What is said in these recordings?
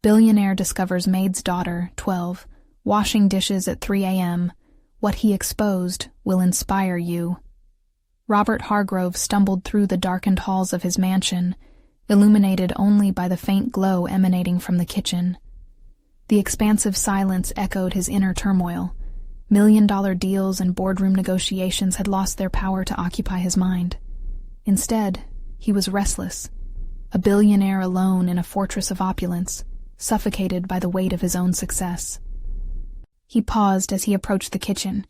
Billionaire discovers Maid's daughter, 12, washing dishes at 3 a.m. What he exposed will inspire you. Robert Hargrove stumbled through the darkened halls of his mansion, illuminated only by the faint glow emanating from the kitchen. The expansive silence echoed his inner turmoil. $1 million deals and boardroom negotiations had lost their power to occupy his mind. Instead, he was restless, a billionaire alone in a fortress of opulence, suffocated by the weight of his own success. He paused as he approached the kitchen,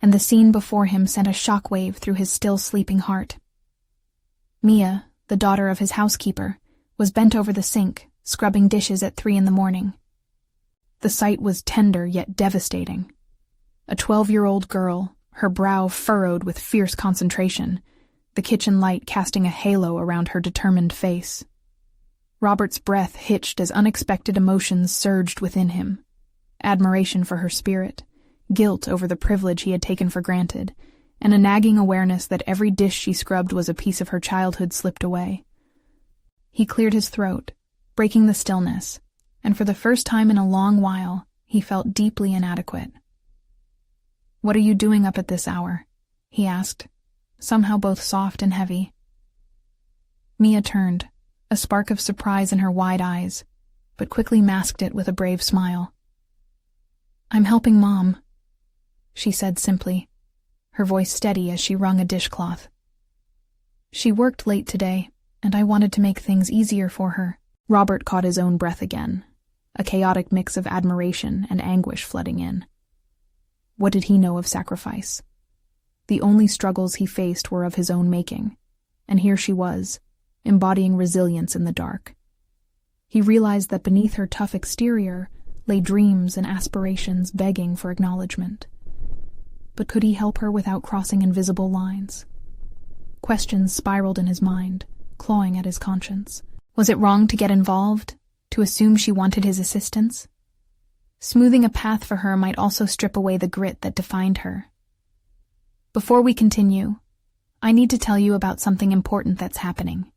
and the scene before him sent a shockwave through his still sleeping heart. Mia, the daughter of his housekeeper, was bent over the sink, scrubbing dishes at 3 a.m. The sight was tender yet devastating. A 12-year-old girl, her brow furrowed with fierce concentration, the kitchen light casting a halo around her determined face. Robert's breath hitched as unexpected emotions surged within him. Admiration for her spirit, guilt over the privilege he had taken for granted, and a nagging awareness that every dish she scrubbed was a piece of her childhood slipped away. He cleared his throat, breaking the stillness, and for the first time in a long while, he felt deeply inadequate. "What are you doing up at this hour?" he asked, somehow both soft and heavy. Mia turned, a spark of surprise in her wide eyes, but quickly masked it with a brave smile. "I'm helping Mom," she said simply, her voice steady as she wrung a dishcloth. "She worked late today, and I wanted to make things easier for her." Robert caught his own breath again, a chaotic mix of admiration and anguish flooding in. What did he know of sacrifice? The only struggles he faced were of his own making, and here she was, embodying resilience in the dark. He realized that beneath her tough exterior lay dreams and aspirations begging for acknowledgement. But could he help her without crossing invisible lines? Questions spiraled in his mind, clawing at his conscience. Was it wrong to get involved, to assume she wanted his assistance? Smoothing a path for her might also strip away the grit that defined her. Before we continue, I need to tell you about something important that's happening.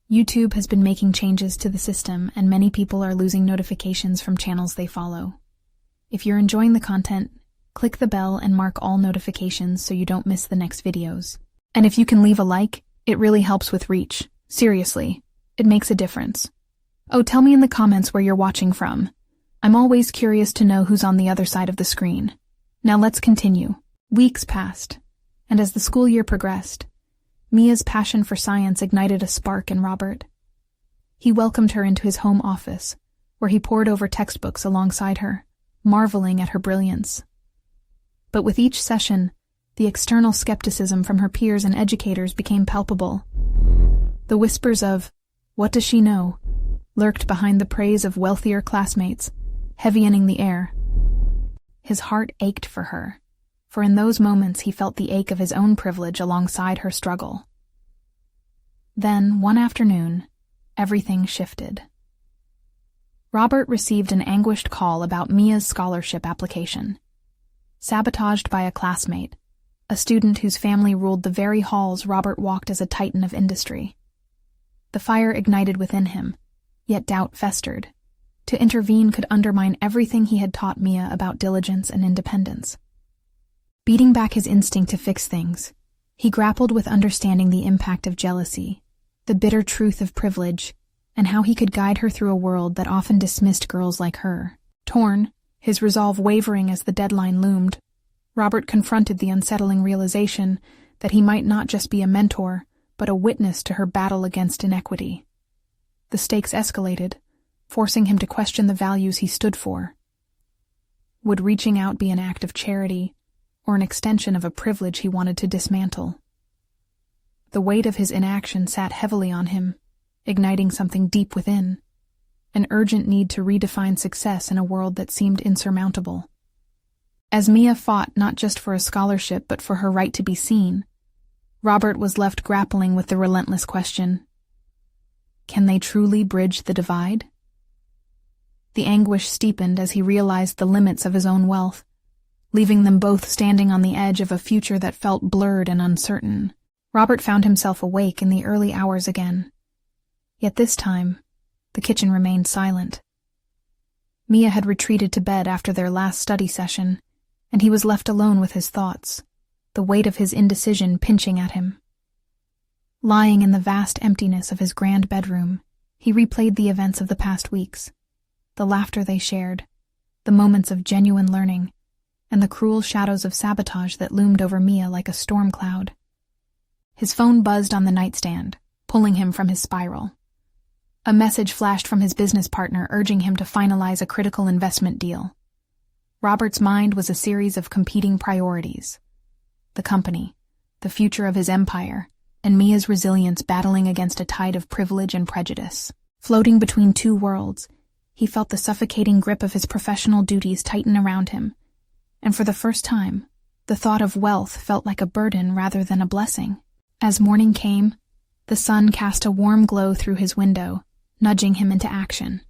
YouTube has been making changes to the system, and many people are losing notifications from channels they follow. If you're enjoying the content, click the bell and mark all notifications so you don't miss the next videos. And if you can leave a like, it really helps with reach. Seriously, it makes a difference. Oh, tell me in the comments where you're watching from. I'm always curious to know who's on the other side of the screen. Now let's continue. Weeks passed, and as the school year progressed, Mia's passion for science ignited a spark in Robert. He welcomed her into his home office, where he pored over textbooks alongside her, marveling at her brilliance. But with each session, the external skepticism from her peers and educators became palpable. The whispers of, "What does she know?" lurked behind the praise of wealthier classmates, heavyening the air. His heart ached for her, for in those moments he felt the ache of his own privilege alongside her struggle. Then, one afternoon, everything shifted. Robert received an anguished call about Mia's scholarship application. Sabotaged by a classmate, a student whose family ruled the very halls Robert walked as a titan of industry. The fire ignited within him, yet doubt festered. To intervene could undermine everything he had taught Mia about diligence and independence. Beating back his instinct to fix things, he grappled with understanding the impact of jealousy, the bitter truth of privilege, and how he could guide her through a world that often dismissed girls like her. Torn, his resolve wavering as the deadline loomed, Robert confronted the unsettling realization that he might not just be a mentor, but a witness to her battle against inequity. The stakes escalated, forcing him to question the values he stood for. Would reaching out be an act of charity, or an extension of a privilege he wanted to dismantle? The weight of his inaction sat heavily on him, igniting something deep within, an urgent need to redefine success in a world that seemed insurmountable. As Mia fought not just for a scholarship but for her right to be seen, Robert was left grappling with the relentless question: can they truly bridge the divide? The anguish steepened as he realized the limits of his own wealth, leaving them both standing on the edge of a future that felt blurred and uncertain. Robert found himself awake in the early hours again. Yet this time, the kitchen remained silent, Mia had retreated to bed after their last study session, and he was left alone with his thoughts, the weight of his indecision pinching at him. Lying in the vast emptiness of his grand bedroom, he replayed the events of the past weeks, the laughter they shared, the moments of genuine learning, and the cruel shadows of sabotage that loomed over Mia like a storm cloud. His phone buzzed on the nightstand, pulling him from his spiral. A message flashed from his business partner urging him to finalize a critical investment deal. Robert's mind was a series of competing priorities. The company, the future of his empire, and Mia's resilience battling against a tide of privilege and prejudice. Floating between two worlds, he felt the suffocating grip of his professional duties tighten around him, and for the first time, the thought of wealth felt like a burden rather than a blessing. As morning came, the sun cast a warm glow through his window, nudging him into action.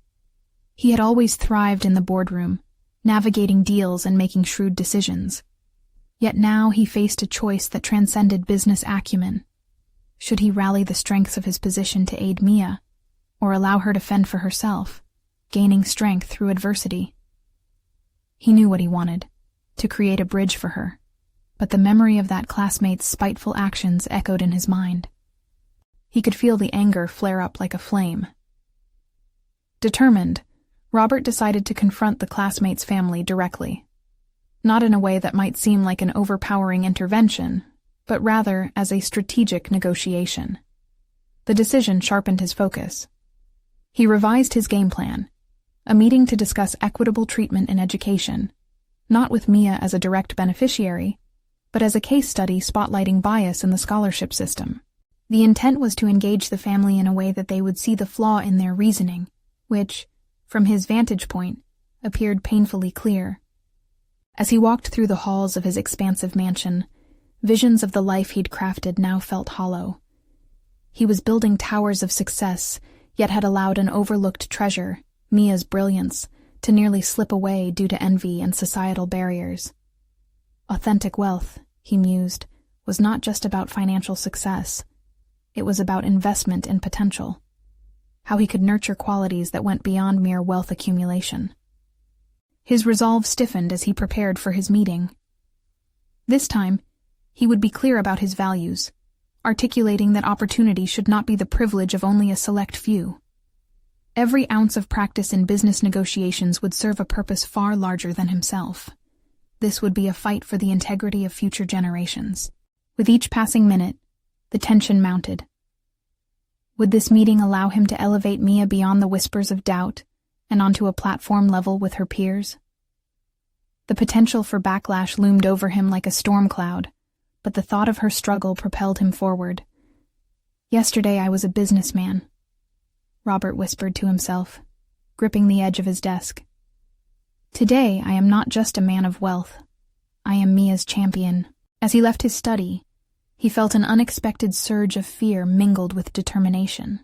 He had always thrived in the boardroom, navigating deals and making shrewd decisions. Yet now he faced a choice that transcended business acumen. Should he rally the strengths of his position to aid Mia, or allow her to fend for herself, gaining strength through adversity? He knew what he wanted, to create a bridge for her, but the memory of that classmate's spiteful actions echoed in his mind. He could feel the anger flare up like a flame. Determined, Robert decided to confront the classmate's family directly. Not in a way that might seem like an overpowering intervention, but rather as a strategic negotiation. The decision sharpened his focus. He revised his game plan, a meeting to discuss equitable treatment in education, not with Mia as a direct beneficiary, but as a case study spotlighting bias in the scholarship system. The intent was to engage the family in a way that they would see the flaw in their reasoning, which, from his vantage point, appeared painfully clear. As he walked through the halls of his expansive mansion, visions of the life he'd crafted now felt hollow. He was building towers of success, yet had allowed an overlooked treasure, Mia's brilliance, to nearly slip away due to envy and societal barriers. Authentic wealth, he mused, was not just about financial success. It was about investment in potential. How he could nurture qualities that went beyond mere wealth accumulation. His resolve stiffened as he prepared for his meeting. This time, he would be clear about his values, articulating that opportunity should not be the privilege of only a select few. Every ounce of practice in business negotiations would serve a purpose far larger than himself. This would be a fight for the integrity of future generations. With each passing minute, the tension mounted. Would this meeting allow him to elevate Mia beyond the whispers of doubt and onto a platform level with her peers? The potential for backlash loomed over him like a storm cloud, but the thought of her struggle propelled him forward. Yesterday I was a businessman, Robert whispered to himself, gripping the edge of his desk. Today I am not just a man of wealth. I am Mia's champion. As he left his study, he felt an unexpected surge of fear mingled with determination.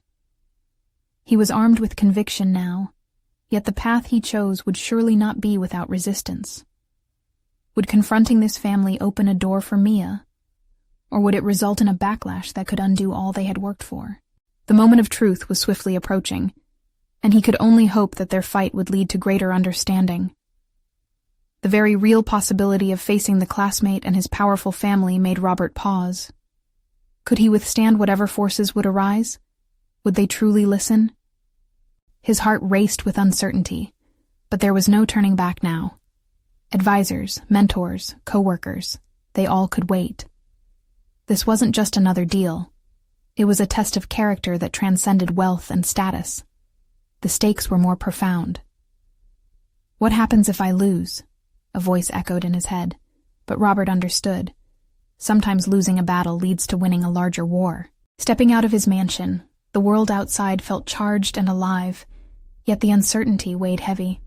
He was armed with conviction now, yet the path he chose would surely not be without resistance. Would confronting this family open a door for Mia, or would it result in a backlash that could undo all they had worked for? The moment of truth was swiftly approaching, and he could only hope that their fight would lead to greater understanding. The very real possibility of facing the classmate and his powerful family made Robert pause. Could he withstand whatever forces would arise? Would they truly listen? His heart raced with uncertainty, but there was no turning back now. Advisors, mentors, co-workers, they all could wait. This wasn't just another deal. It was a test of character that transcended wealth and status. The stakes were more profound. What happens if I lose? A voice echoed in his head, but Robert understood. Sometimes losing a battle leads to winning a larger war. Stepping out of his mansion, the world outside felt charged and alive, yet the uncertainty weighed heavy.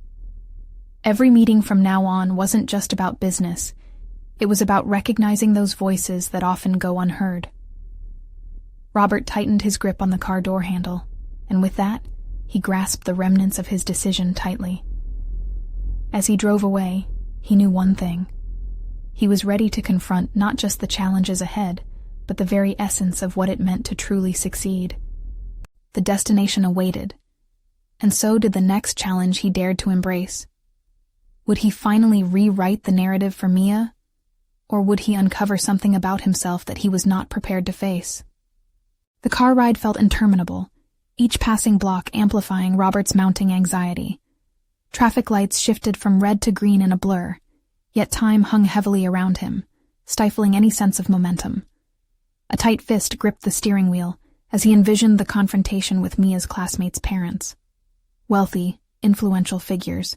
Every meeting from now on wasn't just about business. It was about recognizing those voices that often go unheard. Robert tightened his grip on the car door handle, and with that, he grasped the remnants of his decision tightly. As he drove away, he knew one thing. He was ready to confront not just the challenges ahead, but the very essence of what it meant to truly succeed. The destination awaited, and so did the next challenge he dared to embrace. Would he finally rewrite the narrative for Mia, or would he uncover something about himself that he was not prepared to face? The car ride felt interminable, each passing block amplifying Robert's mounting anxiety. Traffic lights shifted from red to green in a blur, yet time hung heavily around him, stifling any sense of momentum. A tight fist gripped the steering wheel as he envisioned the confrontation with Mia's classmates' parents. Wealthy, influential figures,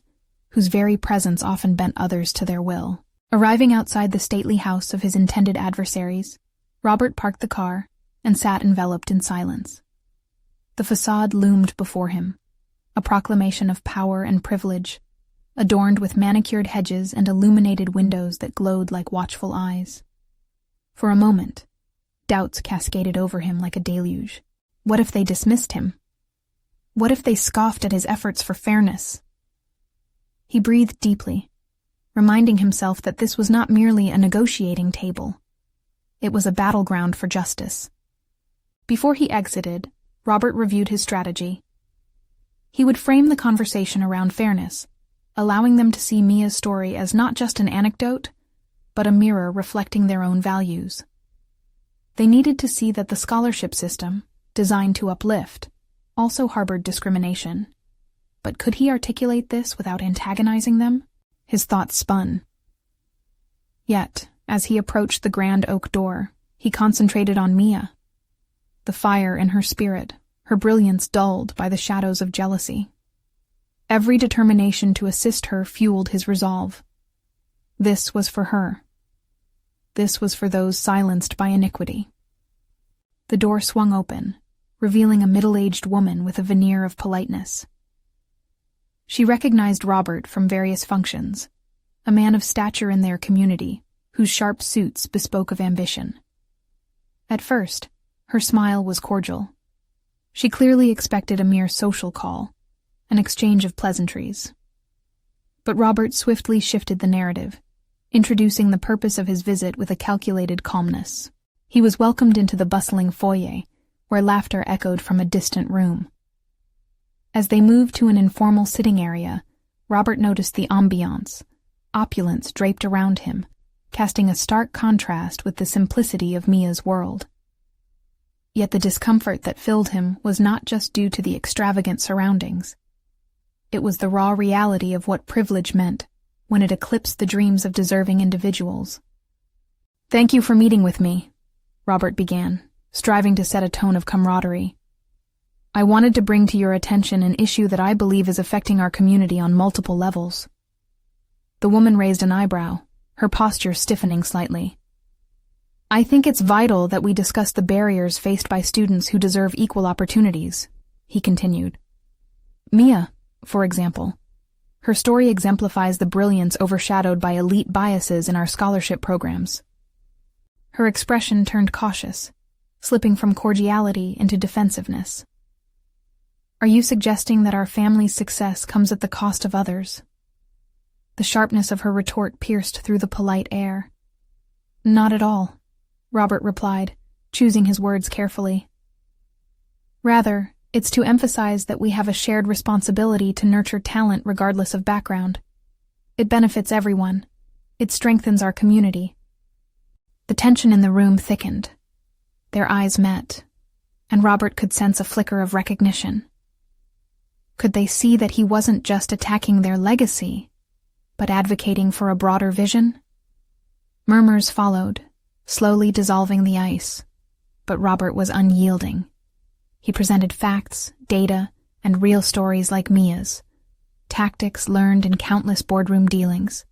whose very presence often bent others to their will. Arriving outside the stately house of his intended adversaries, Robert parked the car and sat enveloped in silence. The facade loomed before him, a proclamation of power and privilege, adorned with manicured hedges and illuminated windows that glowed like watchful eyes. For a moment, doubts cascaded over him like a deluge. What if they dismissed him? What if they scoffed at his efforts for fairness? He breathed deeply, reminding himself that this was not merely a negotiating table. It was a battleground for justice. Before he exited, Robert reviewed his strategy. He would frame the conversation around fairness, allowing them to see Mia's story as not just an anecdote, but a mirror reflecting their own values. They needed to see that the scholarship system, designed to uplift, also harbored discrimination. But could he articulate this without antagonizing them? His thoughts spun. Yet, as he approached the grand oak door, he concentrated on Mia. The fire in her spirit, her brilliance dulled by the shadows of jealousy. Every determination to assist her fueled his resolve. This was for her. This was for those silenced by iniquity. The door swung open, revealing a middle-aged woman with a veneer of politeness. She recognized Robert from various functions, a man of stature in their community, whose sharp suits bespoke of ambition. At first, her smile was cordial. She clearly expected a mere social call, an exchange of pleasantries. But Robert swiftly shifted the narrative, introducing the purpose of his visit with a calculated calmness. He was welcomed into the bustling foyer, where laughter echoed from a distant room. As they moved to an informal sitting area, Robert noticed the ambiance, opulence draped around him, casting a stark contrast with the simplicity of Mia's world. Yet the discomfort that filled him was not just due to the extravagant surroundings. It was the raw reality of what privilege meant when it eclipsed the dreams of deserving individuals. "Thank you for meeting with me," Robert began, striving to set a tone of camaraderie. "I wanted to bring to your attention an issue that I believe is affecting our community on multiple levels." The woman raised an eyebrow, her posture stiffening slightly. "I think it's vital that we discuss the barriers faced by students who deserve equal opportunities," he continued. "Mia, for example. Her story exemplifies the brilliance overshadowed by elite biases in our scholarship programs." Her expression turned cautious, slipping from cordiality into defensiveness. "Are you suggesting that our family's success comes at the cost of others?" The sharpness of her retort pierced through the polite air. "Not at all," Robert replied, choosing his words carefully. "Rather, it's to emphasize that we have a shared responsibility to nurture talent regardless of background. It benefits everyone. It strengthens our community." The tension in the room thickened. Their eyes met, and Robert could sense a flicker of recognition. Could they see that he wasn't just attacking their legacy, but advocating for a broader vision? Murmurs followed, slowly dissolving the ice, but Robert was unyielding. He presented facts, data, and real stories like Mia's, tactics learned in countless boardroom dealings.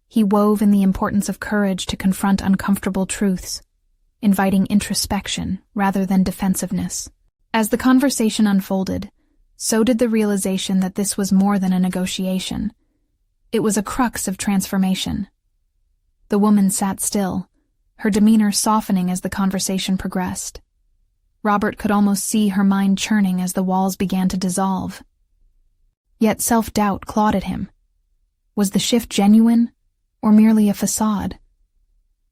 He wove in the importance of courage to confront uncomfortable truths, inviting introspection rather than defensiveness. As the conversation unfolded, so did the realization that this was more than a negotiation. It was a crux of transformation. The woman sat still, her demeanor softening as the conversation progressed. Robert could almost see her mind churning as the walls began to dissolve. Yet self-doubt clawed at him. Was the shift genuine, or merely a facade?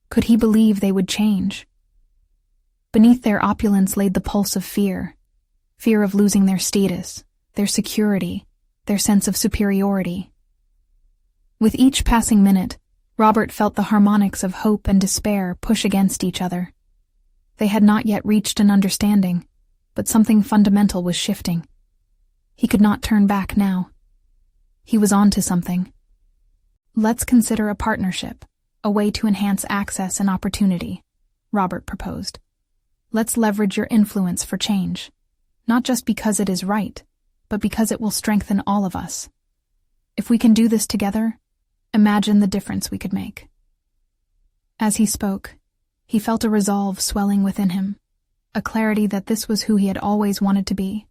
Could he believe they would change? Beneath their opulence laid the pulse of fear of losing their status, their security, their sense of superiority. With each passing minute, Robert felt the harmonics of hope and despair push against each other. They had not yet reached an understanding, but something fundamental was shifting. He could not turn back now. He was on to something. "Let's consider a partnership, a way to enhance access and opportunity," Robert proposed. "Let's leverage your influence for change, not just because it is right, but because it will strengthen all of us. If we can do this together, imagine the difference we could make." As he spoke, he felt a resolve swelling within him, a clarity that this was who he had always wanted to be,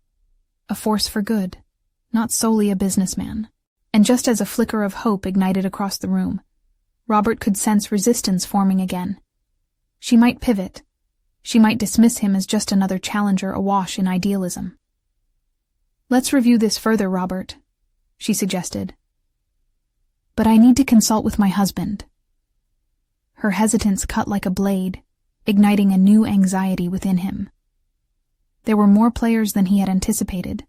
a force for good, not solely a businessman. And just as a flicker of hope ignited across the room, Robert could sense resistance forming again. She might pivot. She might dismiss him as just another challenger awash in idealism. "Let's review this further, Robert," she suggested. "But I need to consult with my husband." Her hesitance cut like a blade, igniting a new anxiety within him. There were more players than he had anticipated.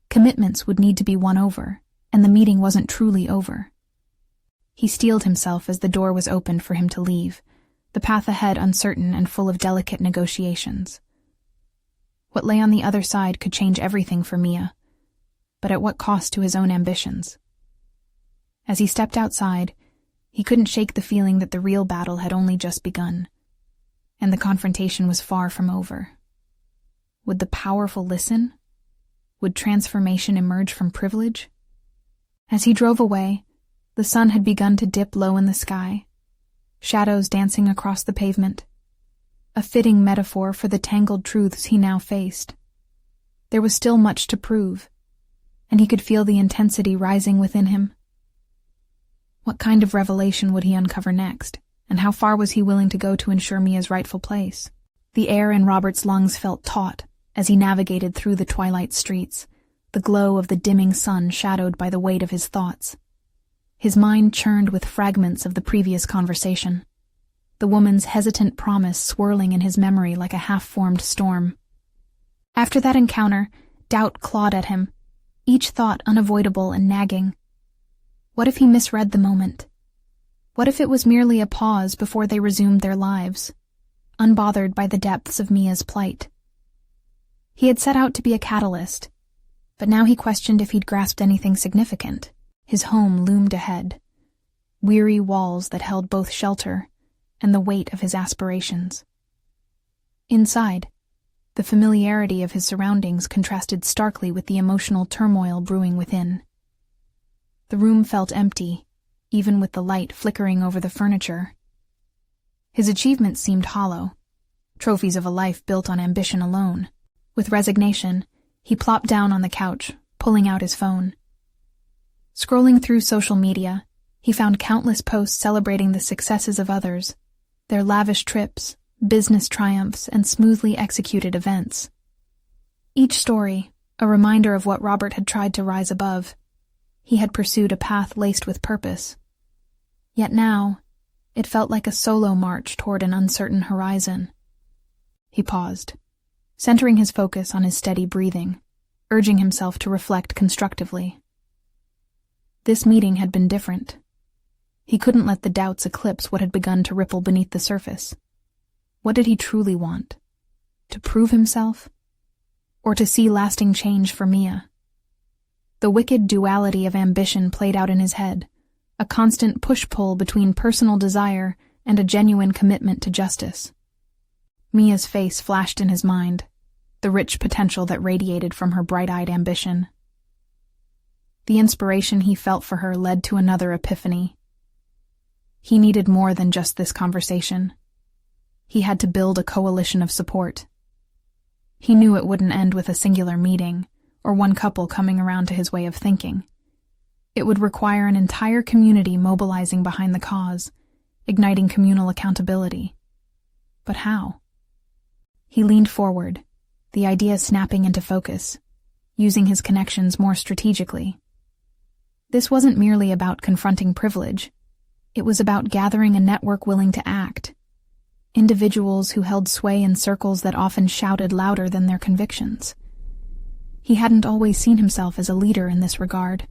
Commitments would need to be won over, and the meeting wasn't truly over. He steeled himself as the door was opened for him to leave, the path ahead uncertain and full of delicate negotiations. What lay on the other side could change everything for Mia, but at what cost to his own ambitions? As he stepped outside, he couldn't shake the feeling that the real battle had only just begun, and the confrontation was far from over. Would the powerful listen? Would transformation emerge from privilege? As he drove away, the sun had begun to dip low in the sky, shadows dancing across the pavement, a fitting metaphor for the tangled truths he now faced. There was still much to prove, and he could feel the intensity rising within him. What kind of revelation would he uncover next, and how far was he willing to go to ensure Mia's rightful place? The air in Robert's lungs felt taut as he navigated through the twilight streets, the glow of the dimming sun shadowed by the weight of his thoughts. His mind churned with fragments of the previous conversation, the woman's hesitant promise swirling in his memory like a half-formed storm. After that encounter, doubt clawed at him, each thought unavoidable and nagging. What if he misread the moment? What if it was merely a pause before they resumed their lives, unbothered by the depths of Mia's plight? He had set out to be a catalyst, but now he questioned if he'd grasped anything significant. His home loomed ahead, weary walls that held both shelter and the weight of his aspirations. Inside, the familiarity of his surroundings contrasted starkly with the emotional turmoil brewing within. The room felt empty, even with the light flickering over the furniture. His achievements seemed hollow, trophies of a life built on ambition alone. With resignation, he plopped down on the couch, pulling out his phone. Scrolling through social media, he found countless posts celebrating the successes of others, their lavish trips, business triumphs, and smoothly executed events. Each story, a reminder of what Robert had tried to rise above. He had pursued a path laced with purpose. Yet now, it felt like a solo march toward an uncertain horizon. He paused, centering his focus on his steady breathing, urging himself to reflect constructively. This meeting had been different. He couldn't let the doubts eclipse what had begun to ripple beneath the surface. What did he truly want? To prove himself? Or to see lasting change for Mia? The wicked duality of ambition played out in his head, a constant push-pull between personal desire and a genuine commitment to justice. Mia's face flashed in his mind, the rich potential that radiated from her bright-eyed ambition. The inspiration he felt for her led to another epiphany. He needed more than just this conversation. He had to build a coalition of support. He knew it wouldn't end with a singular meeting, or one couple coming around to his way of thinking. It would require an entire community mobilizing behind the cause, igniting communal accountability. But how? He leaned forward, the idea snapping into focus, using his connections more strategically. This wasn't merely about confronting privilege. It was about gathering a network willing to act, individuals who held sway in circles that often shouted louder than their convictions. He hadn't always seen himself as a leader in this regard,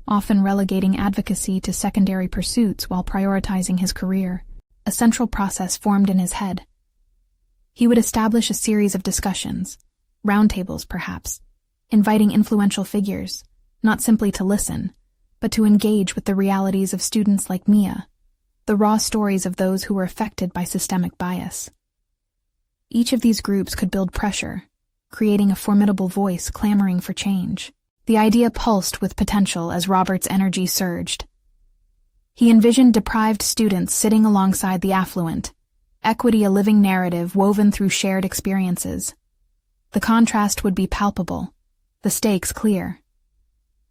often relegating advocacy to secondary pursuits while prioritizing his career. A central process formed in his head. He would establish a series of discussions, roundtables perhaps, inviting influential figures, not simply to listen, but to engage with the realities of students like Mia, the raw stories of those who were affected by systemic bias. Each of these groups could build pressure, creating a formidable voice clamoring for change. The idea pulsed with potential as Robert's energy surged. He envisioned deprived students sitting alongside the affluent, equity a living narrative woven through shared experiences. The contrast would be palpable, the stakes clear.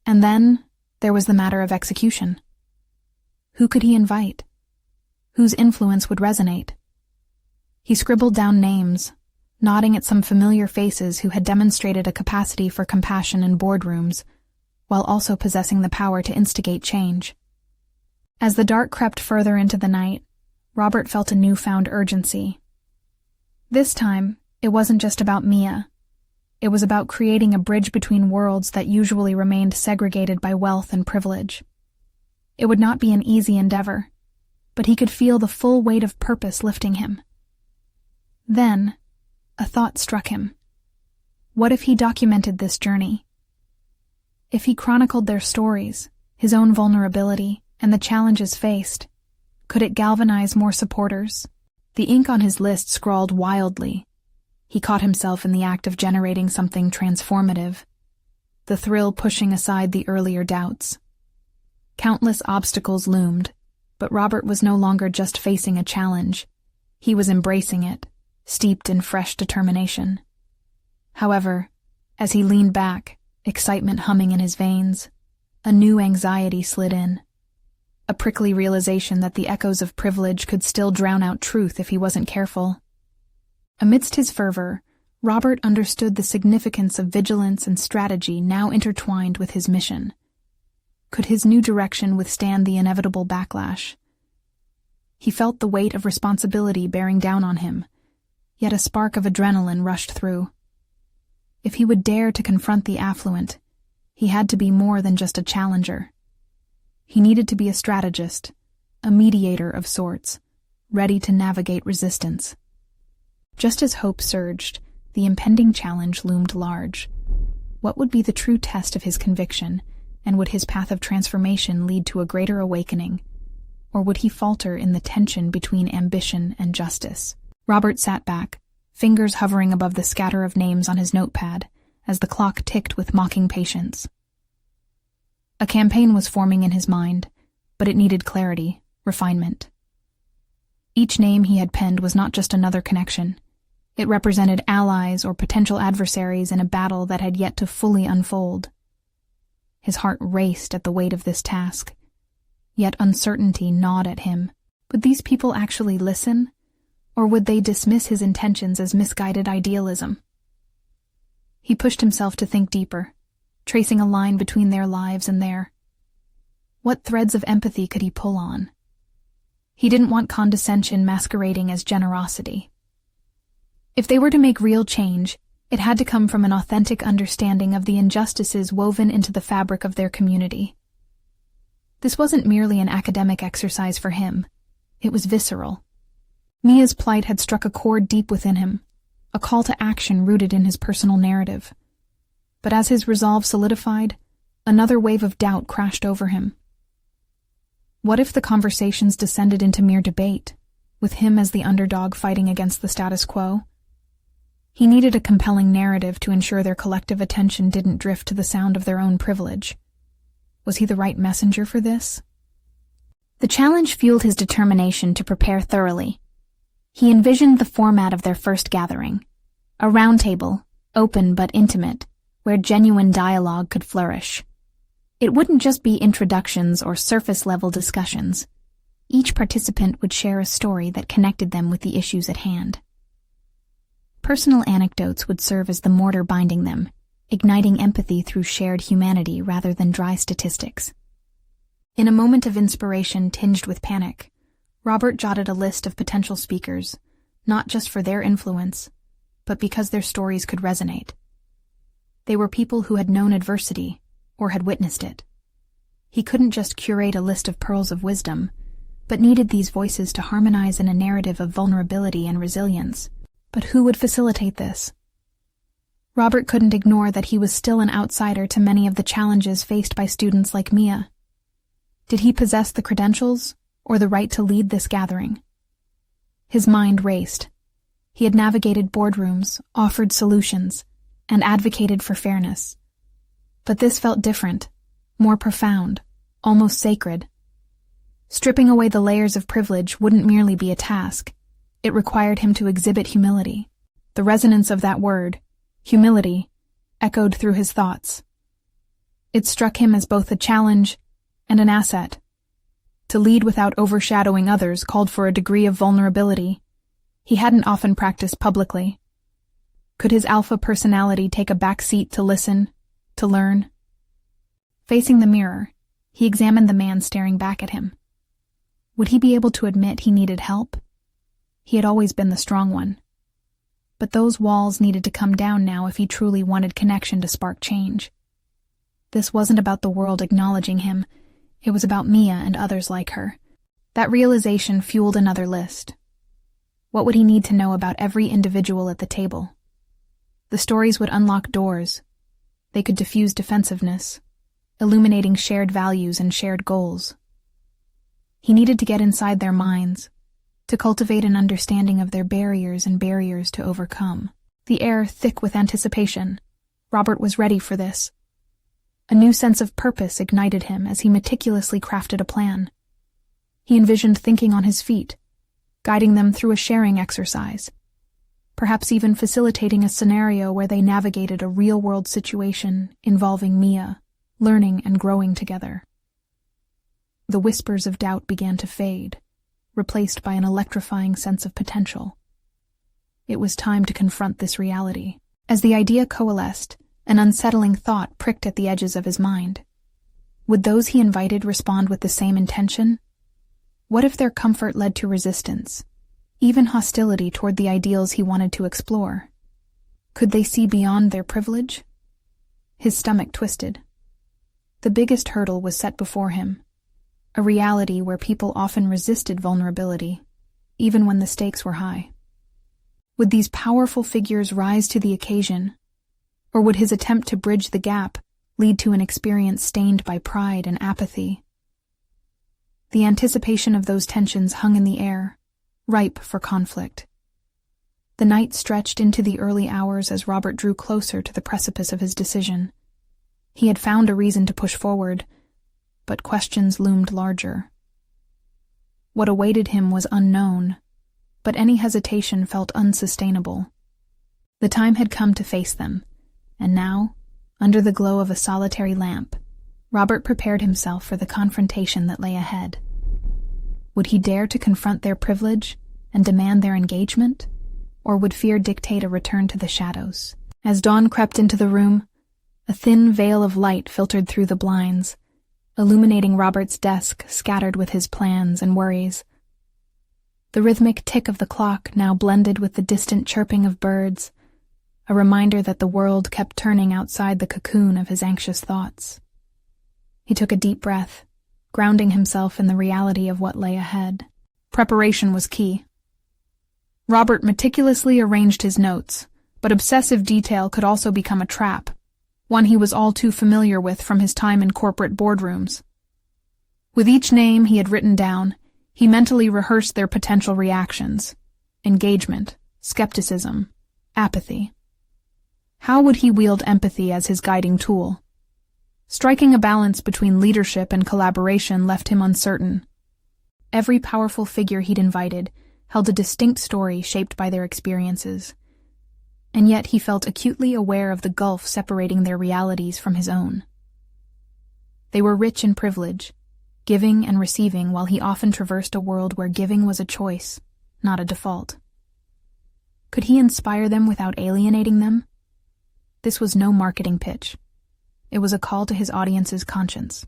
And then there was the matter of execution. Who could he invite? Whose influence would resonate? He scribbled down names, nodding at some familiar faces who had demonstrated a capacity for compassion in boardrooms, while also possessing the power to instigate change. As the dark crept further into the night, Robert felt a newfound urgency. This time, it wasn't just about Mia. It was about creating a bridge between worlds that usually remained segregated by wealth and privilege. It would not be an easy endeavor, but he could feel the full weight of purpose lifting him. Then, a thought struck him. What if he documented this journey? If he chronicled their stories, his own vulnerability, and the challenges faced, could it galvanize more supporters? The ink on his list scrawled wildly. He caught himself in the act of generating something transformative, the thrill pushing aside the earlier doubts. Countless obstacles loomed, but Robert was no longer just facing a challenge. He was embracing it, steeped in fresh determination. However, as he leaned back, excitement humming in his veins, a new anxiety slid in. A prickly realization that the echoes of privilege could still drown out truth if he wasn't careful. Amidst his fervor, Robert understood the significance of vigilance and strategy now intertwined with his mission. Could his new direction withstand the inevitable backlash? He felt the weight of responsibility bearing down on him, yet a spark of adrenaline rushed through. If he would dare to confront the affluent, he had to be more than just a challenger. He needed to be a strategist, a mediator of sorts, ready to navigate resistance. Just as hope surged, the impending challenge loomed large. What would be the true test of his conviction, and would his path of transformation lead to a greater awakening? Or would he falter in the tension between ambition and justice? Robert sat back, fingers hovering above the scatter of names on his notepad, as the clock ticked with mocking patience. A campaign was forming in his mind, but it needed clarity, refinement. Each name he had penned was not just another connection. It represented allies or potential adversaries in a battle that had yet to fully unfold. His heart raced at the weight of this task, yet uncertainty gnawed at him. Would these people actually listen, or would they dismiss his intentions as misguided idealism? He pushed himself to think deeper, tracing a line between their lives and their. What threads of empathy could he pull on? He didn't want condescension masquerading as generosity. If they were to make real change, it had to come from an authentic understanding of the injustices woven into the fabric of their community. This wasn't merely an academic exercise for him. It was visceral. Mia's plight had struck a chord deep within him, a call to action rooted in his personal narrative. But as his resolve solidified, another wave of doubt crashed over him. What if the conversations descended into mere debate, with him as the underdog fighting against the status quo? He needed a compelling narrative to ensure their collective attention didn't drift to the sound of their own privilege. Was he the right messenger for this? The challenge fueled his determination to prepare thoroughly. He envisioned the format of their first gathering, a round table, open but intimate, where genuine dialogue could flourish. It wouldn't just be introductions or surface-level discussions. Each participant would share a story that connected them with the issues at hand. Personal anecdotes would serve as the mortar binding them, igniting empathy through shared humanity rather than dry statistics. In a moment of inspiration tinged with panic, Robert jotted a list of potential speakers, not just for their influence, but because their stories could resonate. They were people who had known adversity, or had witnessed it. He couldn't just curate a list of pearls of wisdom, but needed these voices to harmonize in a narrative of vulnerability and resilience. But who would facilitate this? Robert couldn't ignore that he was still an outsider to many of the challenges faced by students like Mia. Did he possess the credentials, or the right to lead this gathering? His mind raced. He had navigated boardrooms, offered solutions, and advocated for fairness. But this felt different, more profound, almost sacred. Stripping away the layers of privilege wouldn't merely be a task. It required him to exhibit humility. The resonance of that word, humility, echoed through his thoughts. It struck him as both a challenge and an asset. To lead without overshadowing others called for a degree of vulnerability he hadn't often practiced publicly. Could his alpha personality take a back seat to listen, to learn? Facing the mirror, he examined the man staring back at him. Would he be able to admit he needed help? He had always been the strong one. But those walls needed to come down now if he truly wanted connection to spark change. This wasn't about the world acknowledging him. It was about Mia and others like her. That realization fueled another list. What would he need to know about every individual at the table? The stories would unlock doors. They could diffuse defensiveness, illuminating shared values and shared goals. He needed to get inside their minds, to cultivate an understanding of their barriers and barriers to overcome. The air thick with anticipation. Robert was ready for this. A new sense of purpose ignited him as he meticulously crafted a plan. He envisioned thinking on his feet, guiding them through a sharing exercise, perhaps even facilitating a scenario where they navigated a real-world situation involving Mia, learning and growing together. The whispers of doubt began to fade, replaced by an electrifying sense of potential. It was time to confront this reality. As the idea coalesced, an unsettling thought pricked at the edges of his mind. Would those he invited respond with the same intention? What if their comfort led to resistance, even hostility toward the ideals he wanted to explore? Could they see beyond their privilege? His stomach twisted. The biggest hurdle was set before him, a reality where people often resisted vulnerability, even when the stakes were high. Would these powerful figures rise to the occasion, or would his attempt to bridge the gap lead to an experience stained by pride and apathy? The anticipation of those tensions hung in the air, ripe for conflict. The night stretched into the early hours as Robert drew closer to the precipice of his decision. He had found a reason to push forward, but questions loomed larger. What awaited him was unknown, but any hesitation felt unsustainable. The time had come to face them, and now, under the glow of a solitary lamp, Robert prepared himself for the confrontation that lay ahead. Would he dare to confront their privilege and demand their engagement, or would fear dictate a return to the shadows? As dawn crept into the room, a thin veil of light filtered through the blinds, illuminating Robert's desk scattered with his plans and worries. The rhythmic tick of the clock now blended with the distant chirping of birds, a reminder that the world kept turning outside the cocoon of his anxious thoughts. He took a deep breath, grounding himself in the reality of what lay ahead. Preparation was key. Robert meticulously arranged his notes, but obsessive detail could also become a trap, one he was all too familiar with from his time in corporate boardrooms. With each name he had written down, he mentally rehearsed their potential reactions: engagement, skepticism, apathy. How would he wield empathy as his guiding tool? Striking a balance between leadership and collaboration left him uncertain. Every powerful figure he'd invited held a distinct story shaped by their experiences, and yet he felt acutely aware of the gulf separating their realities from his own. They were rich in privilege, giving and receiving, while he often traversed a world where giving was a choice, not a default. Could he inspire them without alienating them? This was no marketing pitch. It was a call to his audience's conscience.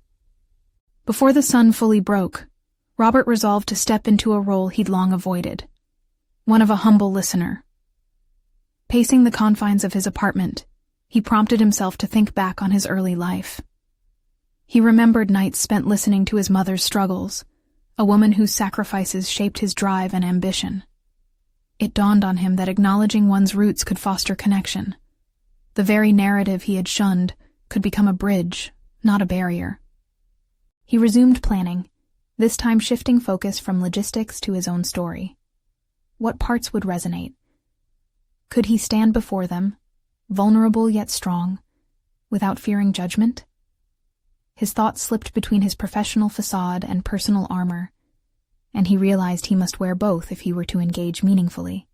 Before the sun fully broke, Robert resolved to step into a role he'd long avoided, one of a humble listener. Pacing the confines of his apartment, He prompted himself to think back on his early life. He remembered nights spent listening to his mother's struggles, a woman whose sacrifices shaped his drive and ambition. It dawned on him that acknowledging one's roots could foster connection. The very narrative he had shunned could become a bridge, not a barrier. He resumed planning, this time shifting focus from logistics to his own story. What parts would resonate? Could he stand before them, vulnerable yet strong, without fearing judgment? His thoughts slipped between his professional facade and personal armor, and he realized he must wear both if he were to engage meaningfully.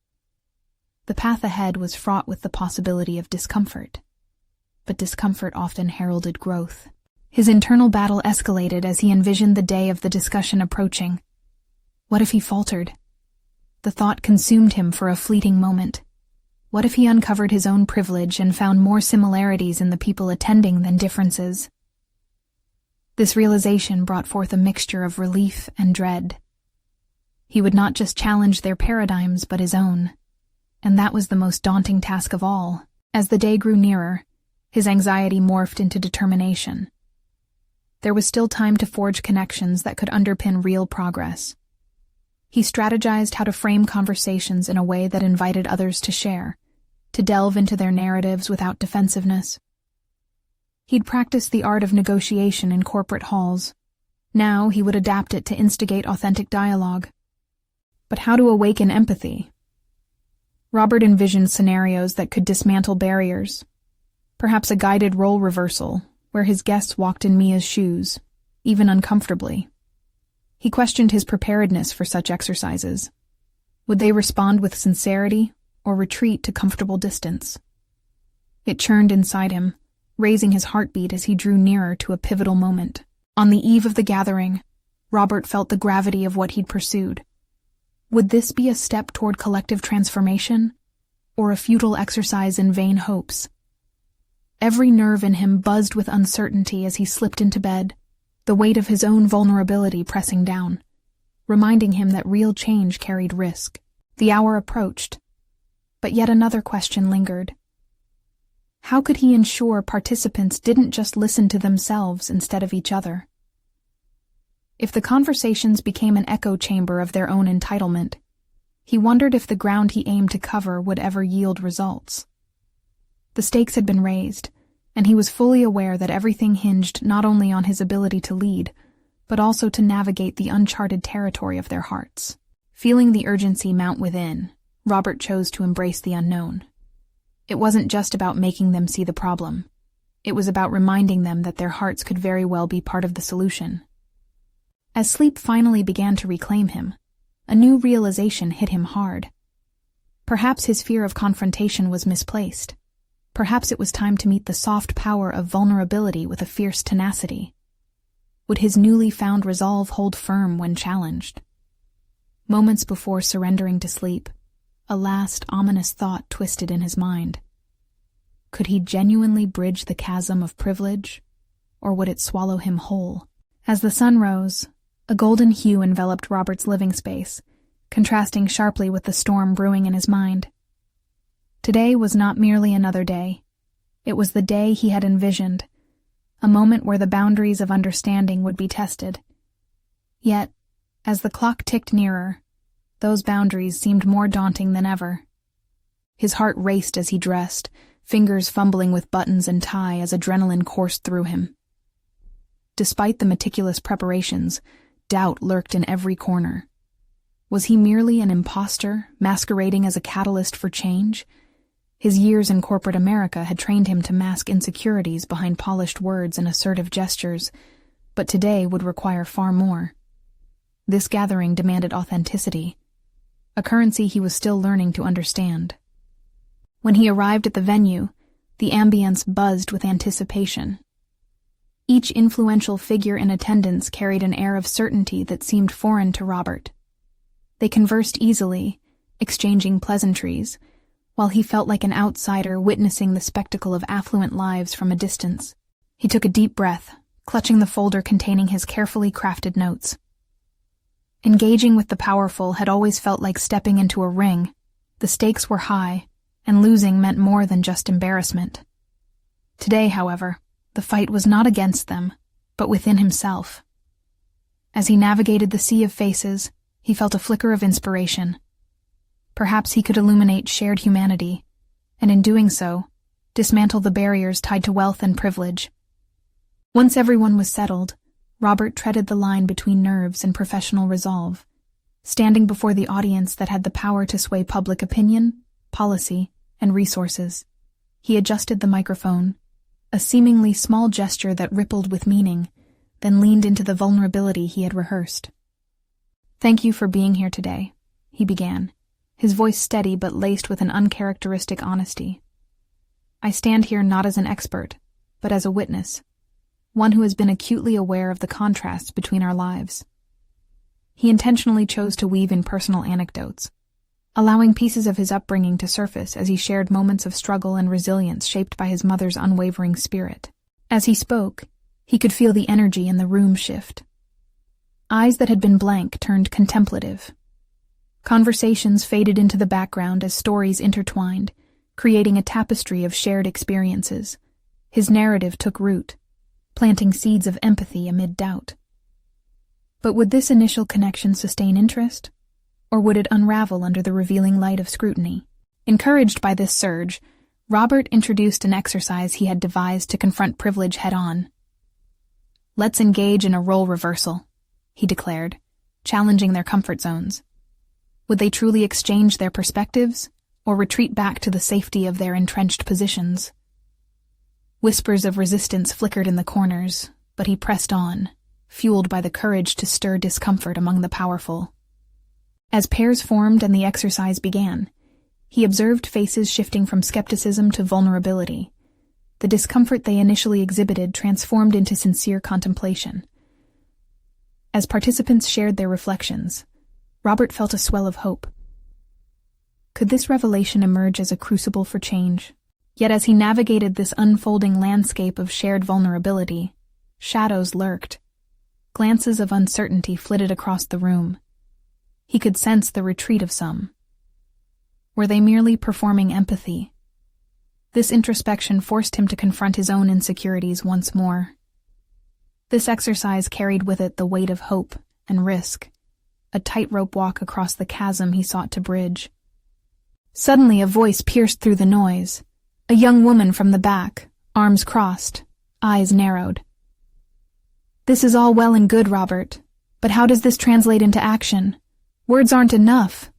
The path ahead was fraught with the possibility of discomfort, but discomfort often heralded growth. His internal battle escalated as he envisioned the day of the discussion approaching. What if he faltered? The thought consumed him for a fleeting moment. What if he uncovered his own privilege and found more similarities in the people attending than differences? This realization brought forth a mixture of relief and dread. He would not just challenge their paradigms but his own, and that was the most daunting task of all. As the day grew nearer, his anxiety morphed into determination. There was still time to forge connections that could underpin real progress. He strategized how to frame conversations in a way that invited others to share, to delve into their narratives without defensiveness. He'd practiced the art of negotiation in corporate halls. Now he would adapt it to instigate authentic dialogue. But how to awaken empathy? Robert envisioned scenarios that could dismantle barriers. Perhaps a guided role reversal, where his guests walked in Mia's shoes, even uncomfortably. He questioned his preparedness for such exercises. Would they respond with sincerity or retreat to comfortable distance? It churned inside him, raising his heartbeat as he drew nearer to a pivotal moment. On the eve of the gathering, Robert felt the gravity of what he'd pursued. Would this be a step toward collective transformation, or a futile exercise in vain hopes? Every nerve in him buzzed with uncertainty as he slipped into bed, the weight of his own vulnerability pressing down, reminding him that real change carried risk. The hour approached, but yet another question lingered. How could he ensure participants didn't just listen to themselves instead of each other? If the conversations became an echo chamber of their own entitlement, he wondered if the ground he aimed to cover would ever yield results. The stakes had been raised, and he was fully aware that everything hinged not only on his ability to lead, but also to navigate the uncharted territory of their hearts. Feeling the urgency mount within, Robert chose to embrace the unknown. It wasn't just about making them see the problem. It was about reminding them that their hearts could very well be part of the solution. As sleep finally began to reclaim him, a new realization hit him hard. Perhaps his fear of confrontation was misplaced. Perhaps it was time to meet the soft power of vulnerability with a fierce tenacity. Would his newly found resolve hold firm when challenged? Moments before surrendering to sleep, a last ominous thought twisted in his mind. Could he genuinely bridge the chasm of privilege, or would it swallow him whole? As the sun rose, a golden hue enveloped Robert's living space, contrasting sharply with the storm brewing in his mind. Today was not merely another day. It was the day he had envisioned, a moment where the boundaries of understanding would be tested. Yet, as the clock ticked nearer, those boundaries seemed more daunting than ever. His heart raced as he dressed, fingers fumbling with buttons and tie as adrenaline coursed through him. Despite the meticulous preparations, doubt lurked in every corner. Was he merely an imposter, masquerading as a catalyst for change? His years in corporate America had trained him to mask insecurities behind polished words and assertive gestures, but today would require far more. This gathering demanded authenticity, a currency he was still learning to understand. When he arrived at the venue, the ambience buzzed with anticipation. Each influential figure in attendance carried an air of certainty that seemed foreign to Robert. They conversed easily, exchanging pleasantries, while he felt like an outsider witnessing the spectacle of affluent lives from a distance. He took a deep breath, clutching the folder containing his carefully crafted notes. Engaging with the powerful had always felt like stepping into a ring. The stakes were high, and losing meant more than just embarrassment. Today, however, the fight was not against them, but within himself. As he navigated the sea of faces, he felt a flicker of inspiration. Perhaps he could illuminate shared humanity, and in doing so, dismantle the barriers tied to wealth and privilege. Once everyone was settled, Robert treaded the line between nerves and professional resolve, standing before the audience that had the power to sway public opinion, policy, and resources. He adjusted the microphone, a seemingly small gesture that rippled with meaning, then leaned into the vulnerability he had rehearsed. "Thank you for being here today," he began, his voice steady but laced with an uncharacteristic honesty. "I stand here not as an expert, but as a witness, one who has been acutely aware of the contrasts between our lives." He intentionally chose to weave in personal anecdotes, allowing pieces of his upbringing to surface as he shared moments of struggle and resilience shaped by his mother's unwavering spirit. As he spoke, he could feel the energy in the room shift. Eyes that had been blank turned contemplative. Conversations faded into the background as stories intertwined, creating a tapestry of shared experiences. His narrative took root, planting seeds of empathy amid doubt. But would this initial connection sustain interest, or would it unravel under the revealing light of scrutiny? Encouraged by this surge, Robert introduced an exercise he had devised to confront privilege head-on. "Let's engage in a role reversal," he declared, challenging their comfort zones. Would they truly exchange their perspectives, or retreat back to the safety of their entrenched positions? Whispers of resistance flickered in the corners, but he pressed on, fueled by the courage to stir discomfort among the powerful. As pairs formed and the exercise began, he observed faces shifting from skepticism to vulnerability. The discomfort they initially exhibited transformed into sincere contemplation. As participants shared their reflections, Robert felt a swell of hope. Could this revelation emerge as a crucible for change? Yet as he navigated this unfolding landscape of shared vulnerability, shadows lurked. Glances of uncertainty flitted across the room. He could sense the retreat of some. Were they merely performing empathy? This introspection forced him to confront his own insecurities once more. This exercise carried with it the weight of hope and risk, a tightrope walk across the chasm he sought to bridge. Suddenly a voice pierced through the noise, a young woman from the back, arms crossed, eyes narrowed. "This is all well and good, Robert, but how does this translate into action? Words aren't enough."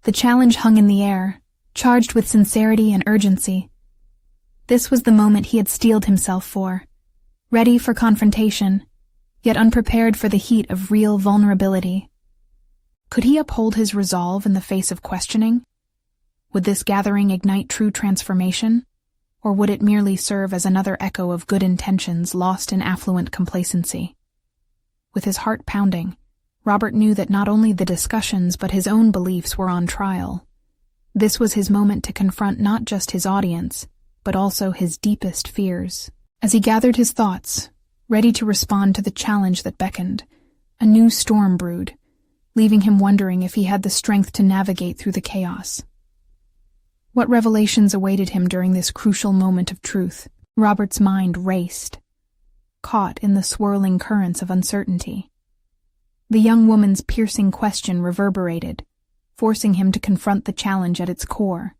The challenge hung in the air, charged with sincerity and urgency. This was the moment he had steeled himself for, ready for confrontation, yet unprepared for the heat of real vulnerability. Could he uphold his resolve in the face of questioning? Would this gathering ignite true transformation, or would it merely serve as another echo of good intentions lost in affluent complacency? With his heart pounding, Robert knew that not only the discussions but his own beliefs were on trial. This was his moment to confront not just his audience, but also his deepest fears. As he gathered his thoughts, ready to respond to the challenge that beckoned, a new storm brewed, leaving him wondering if he had the strength to navigate through the chaos. What revelations awaited him during this crucial moment of truth? Robert's mind raced, caught in the swirling currents of uncertainty. The young woman's piercing question reverberated, forcing him to confront the challenge at its core.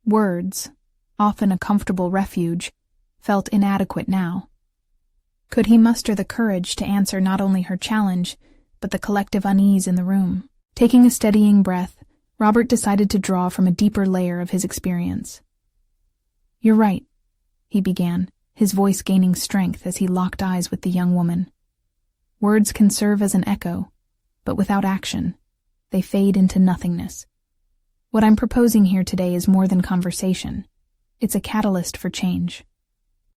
Words, often a comfortable refuge, felt inadequate now. Could he muster the courage to answer not only her challenge, but the collective unease in the room? Taking a steadying breath, Robert decided to draw from a deeper layer of his experience. "You're right," he began, his voice gaining strength as he locked eyes with the young woman. "Words can serve as an echo, but without action, they fade into nothingness. What I'm proposing here today is more than conversation. It's a catalyst for change."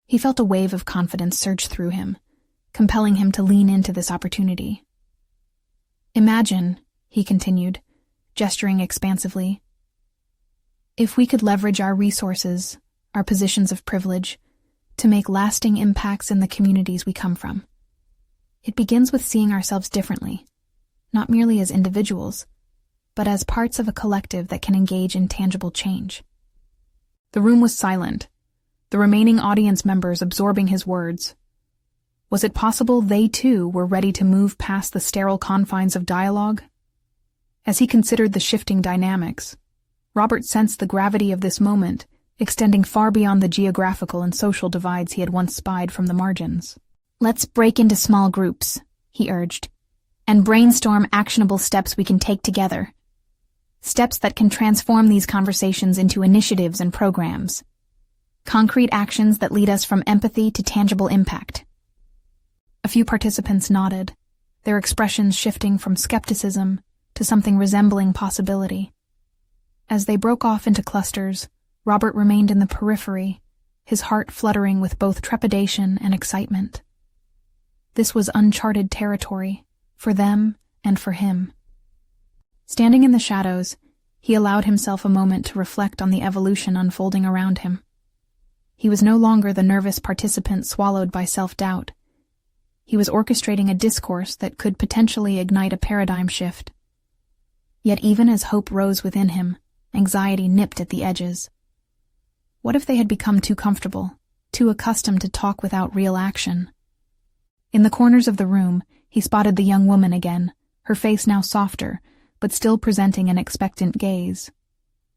He felt a wave of confidence surge through him, compelling him to lean into this opportunity. "Imagine," he continued, gesturing expansively, "if we could leverage our resources, our positions of privilege, to make lasting impacts in the communities we come from. It begins with seeing ourselves differently, not merely as individuals, but as parts of a collective that can engage in tangible change." The room was silent, the remaining audience members absorbing his words. Was it possible they too were ready to move past the sterile confines of dialogue? As he considered the shifting dynamics, Robert sensed the gravity of this moment, extending far beyond the geographical and social divides he had once spied from the margins. "Let's break into small groups," he urged, "and brainstorm actionable steps we can take together. Steps that can transform these conversations into initiatives and programs. Concrete actions that lead us from empathy to tangible impact." A few participants nodded, their expressions shifting from skepticism to something resembling possibility. As they broke off into clusters, Robert remained in the periphery, his heart fluttering with both trepidation and excitement. This was uncharted territory, for them and for him. Standing in the shadows, he allowed himself a moment to reflect on the evolution unfolding around him. He was no longer the nervous participant swallowed by self-doubt. He was orchestrating a discourse that could potentially ignite a paradigm shift. Yet even as hope rose within him, anxiety nipped at the edges. What if they had become too comfortable, too accustomed to talk without real action? In the corners of the room, he spotted the young woman again, her face now softer, but still presenting an expectant gaze.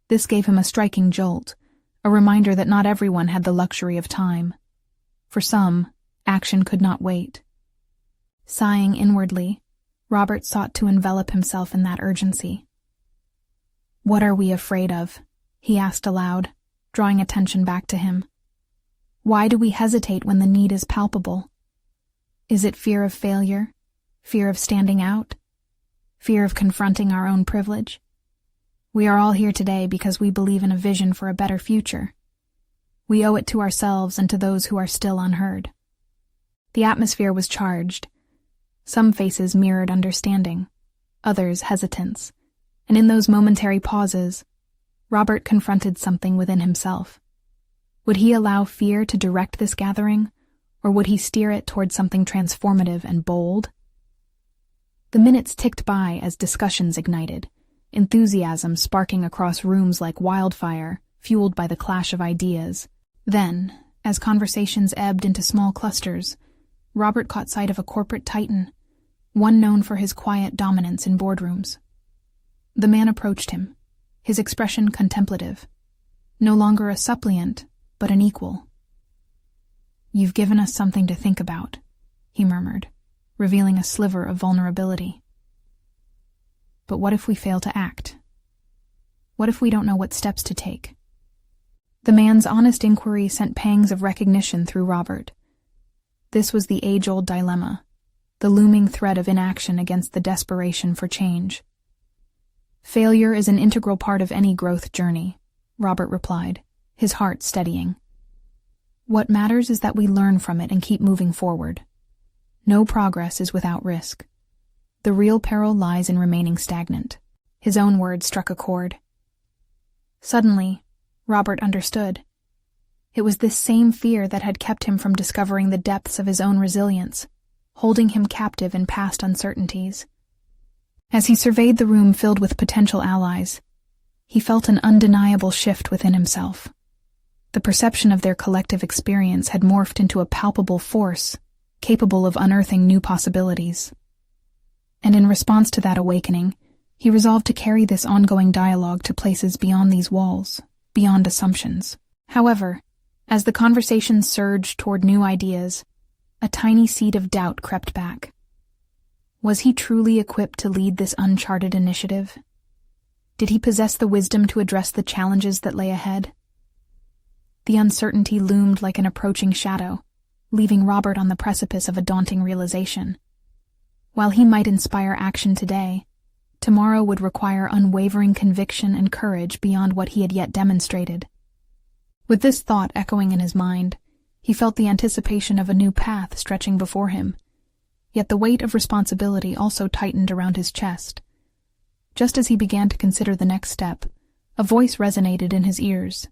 This gave him a striking jolt, a reminder that not everyone had the luxury of time. For some, action could not wait. Sighing inwardly, Robert sought to envelop himself in that urgency. "What are we afraid of?" he asked aloud, drawing attention back to him. "Why do we hesitate when the need is palpable? Is it fear of failure? Fear of standing out? Fear of confronting our own privilege? We are all here today because we believe in a vision for a better future. We owe it to ourselves and to those who are still unheard." The atmosphere was charged. Some faces mirrored understanding, others hesitance, and in those momentary pauses, Robert confronted something within himself. Would he allow fear to direct this gathering, or would he steer it toward something transformative and bold? The minutes ticked by as discussions ignited, enthusiasm sparking across rooms like wildfire, fueled by the clash of ideas. Then, as conversations ebbed into small clusters, Robert caught sight of a corporate titan, one known for his quiet dominance in boardrooms. The man approached him, his expression contemplative, no longer a suppliant, but an equal. "You've given us something to think about," he murmured, revealing a sliver of vulnerability. "But what if we fail to act? What if we don't know what steps to take?" The man's honest inquiry sent pangs of recognition through Robert. This was the age-old dilemma, the looming threat of inaction against the desperation for change. "Failure is an integral part of any growth journey," Robert replied, his heart steadying. "What matters is that we learn from it and keep moving forward. No progress is without risk. The real peril lies in remaining stagnant." His own words struck a chord. Suddenly, Robert understood. It was this same fear that had kept him from discovering the depths of his own resilience, holding him captive in past uncertainties. As he surveyed the room filled with potential allies, he felt an undeniable shift within himself. The perception of their collective experience had morphed into a palpable force, capable of unearthing new possibilities. And in response to that awakening, he resolved to carry this ongoing dialogue to places beyond these walls, beyond assumptions. However, as the conversation surged toward new ideas, a tiny seed of doubt crept back. Was he truly equipped to lead this uncharted initiative? Did he possess the wisdom to address the challenges that lay ahead? The uncertainty loomed like an approaching shadow, leaving Robert on the precipice of a daunting realization. While he might inspire action today, tomorrow would require unwavering conviction and courage beyond what he had yet demonstrated. With this thought echoing in his mind, he felt the anticipation of a new path stretching before him, yet the weight of responsibility also tightened around his chest. Just as he began to consider the next step, a voice resonated in his ears.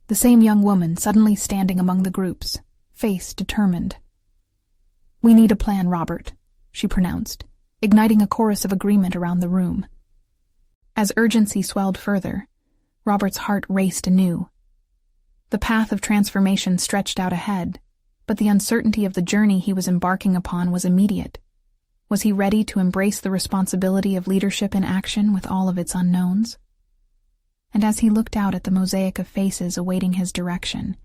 The same young woman suddenly standing among the groups, face determined. "We need a plan, Robert," she pronounced, igniting a chorus of agreement around the room. As urgency swelled further, Robert's heart raced anew. The path of transformation stretched out ahead, but the uncertainty of the journey he was embarking upon was immediate. Was he ready to embrace the responsibility of leadership in action with all of its unknowns? And as he looked out at the mosaic of faces awaiting his direction,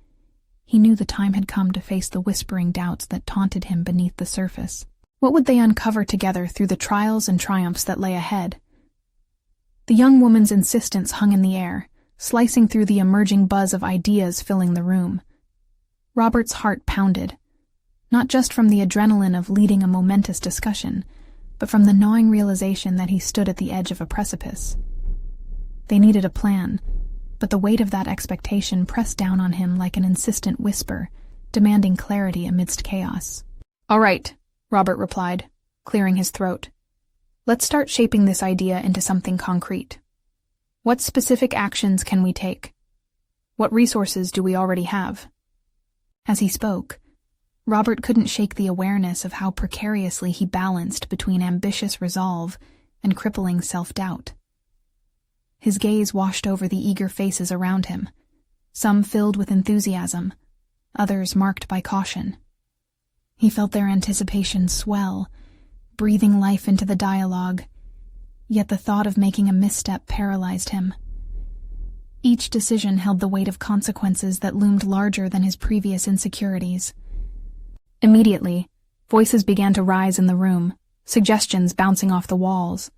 he knew the time had come to face the whispering doubts that taunted him beneath the surface. What would they uncover together through the trials and triumphs that lay ahead? The young woman's insistence hung in the air, slicing through the emerging buzz of ideas filling the room. Robert's heart pounded, not just from the adrenaline of leading a momentous discussion, but from the gnawing realization that he stood at the edge of a precipice. They needed a plan, but the weight of that expectation pressed down on him like an insistent whisper, demanding clarity amidst chaos. "All right," Robert replied, clearing his throat. "Let's start shaping this idea into something concrete. What specific actions can we take? What resources do we already have?" As he spoke, Robert couldn't shake the awareness of how precariously he balanced between ambitious resolve and crippling self-doubt. His gaze washed over the eager faces around him, some filled with enthusiasm, others marked by caution. He felt their anticipation swell, breathing life into the dialogue, yet the thought of making a misstep paralyzed him. Each decision held the weight of consequences that loomed larger than his previous insecurities. Immediately, voices began to rise in the room, suggestions bouncing off the walls.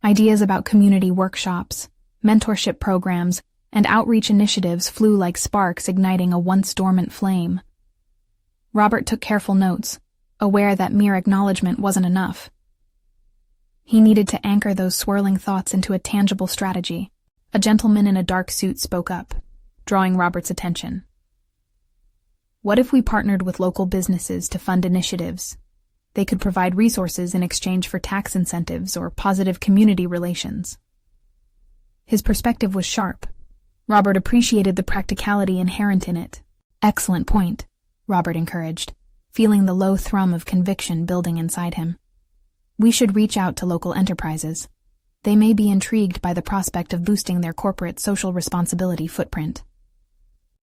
Ideas about community workshops, mentorship programs, and outreach initiatives flew like sparks, igniting a once dormant flame. Robert took careful notes, aware that mere acknowledgement wasn't enough. He needed to anchor those swirling thoughts into a tangible strategy. A gentleman in a dark suit spoke up, drawing Robert's attention. "What if we partnered with local businesses to fund initiatives? They could provide resources in exchange for tax incentives or positive community relations." His perspective was sharp. Robert appreciated the practicality inherent in it. "Excellent point," Robert encouraged, feeling the low thrum of conviction building inside him. "We should reach out to local enterprises. They may be intrigued by the prospect of boosting their corporate social responsibility footprint."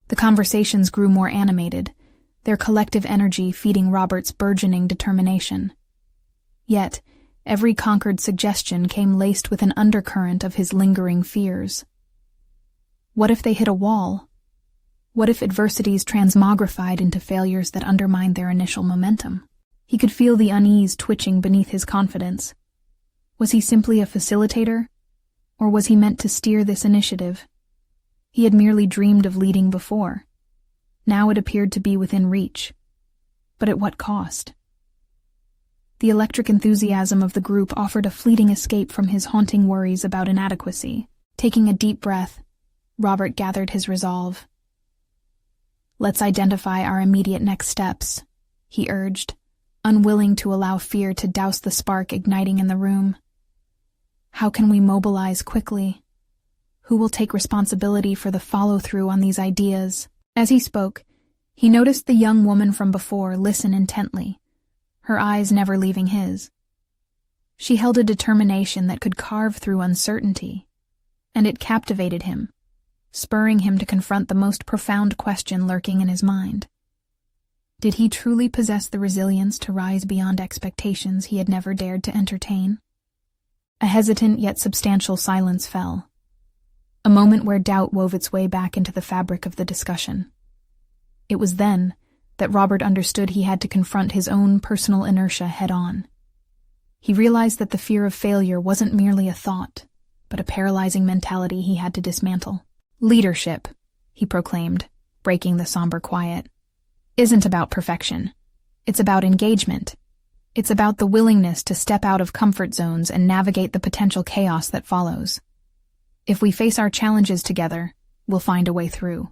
The conversations grew more animated, their collective energy feeding Robert's burgeoning determination. Yet, every conquered suggestion came laced with an undercurrent of his lingering fears. What if they hit a wall? What if adversities transmogrified into failures that undermined their initial momentum? He could feel the unease twitching beneath his confidence. Was he simply a facilitator? Or was he meant to steer this initiative? He had merely dreamed of leading before. Now it appeared to be within reach. But at what cost? The electric enthusiasm of the group offered a fleeting escape from his haunting worries about inadequacy. Taking a deep breath, Robert gathered his resolve. "Let's identify our immediate next steps," he urged, unwilling to allow fear to douse the spark igniting in the room. "How can we mobilize quickly? Who will take responsibility for the follow-through on these ideas?" As he spoke, he noticed the young woman from before listen intently, her eyes never leaving his. She held a determination that could carve through uncertainty, and it captivated him, spurring him to confront the most profound question lurking in his mind. Did he truly possess the resilience to rise beyond expectations he had never dared to entertain? A hesitant yet substantial silence fell, a moment where doubt wove its way back into the fabric of the discussion. It was then that Robert understood he had to confront his own personal inertia head-on. He realized that the fear of failure wasn't merely a thought, but a paralyzing mentality he had to dismantle. "Leadership," he proclaimed, breaking the somber quiet, "isn't about perfection. It's about engagement. It's about the willingness to step out of comfort zones and navigate the potential chaos that follows. If we face our challenges together, we'll find a way through."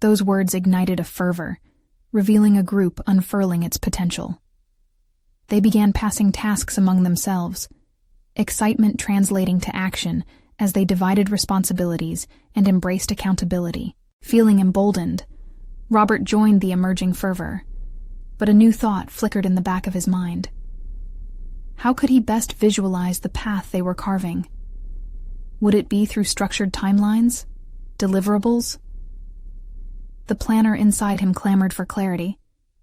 Those words ignited a fervor, revealing a group unfurling its potential. They began passing tasks among themselves, excitement translating to action as they divided responsibilities and embraced accountability. Feeling emboldened, Robert joined the emerging fervor, but a new thought flickered in the back of his mind. How could he best visualize the path they were carving? Would it be through structured timelines? Deliverables? The planner inside him clamored for clarity,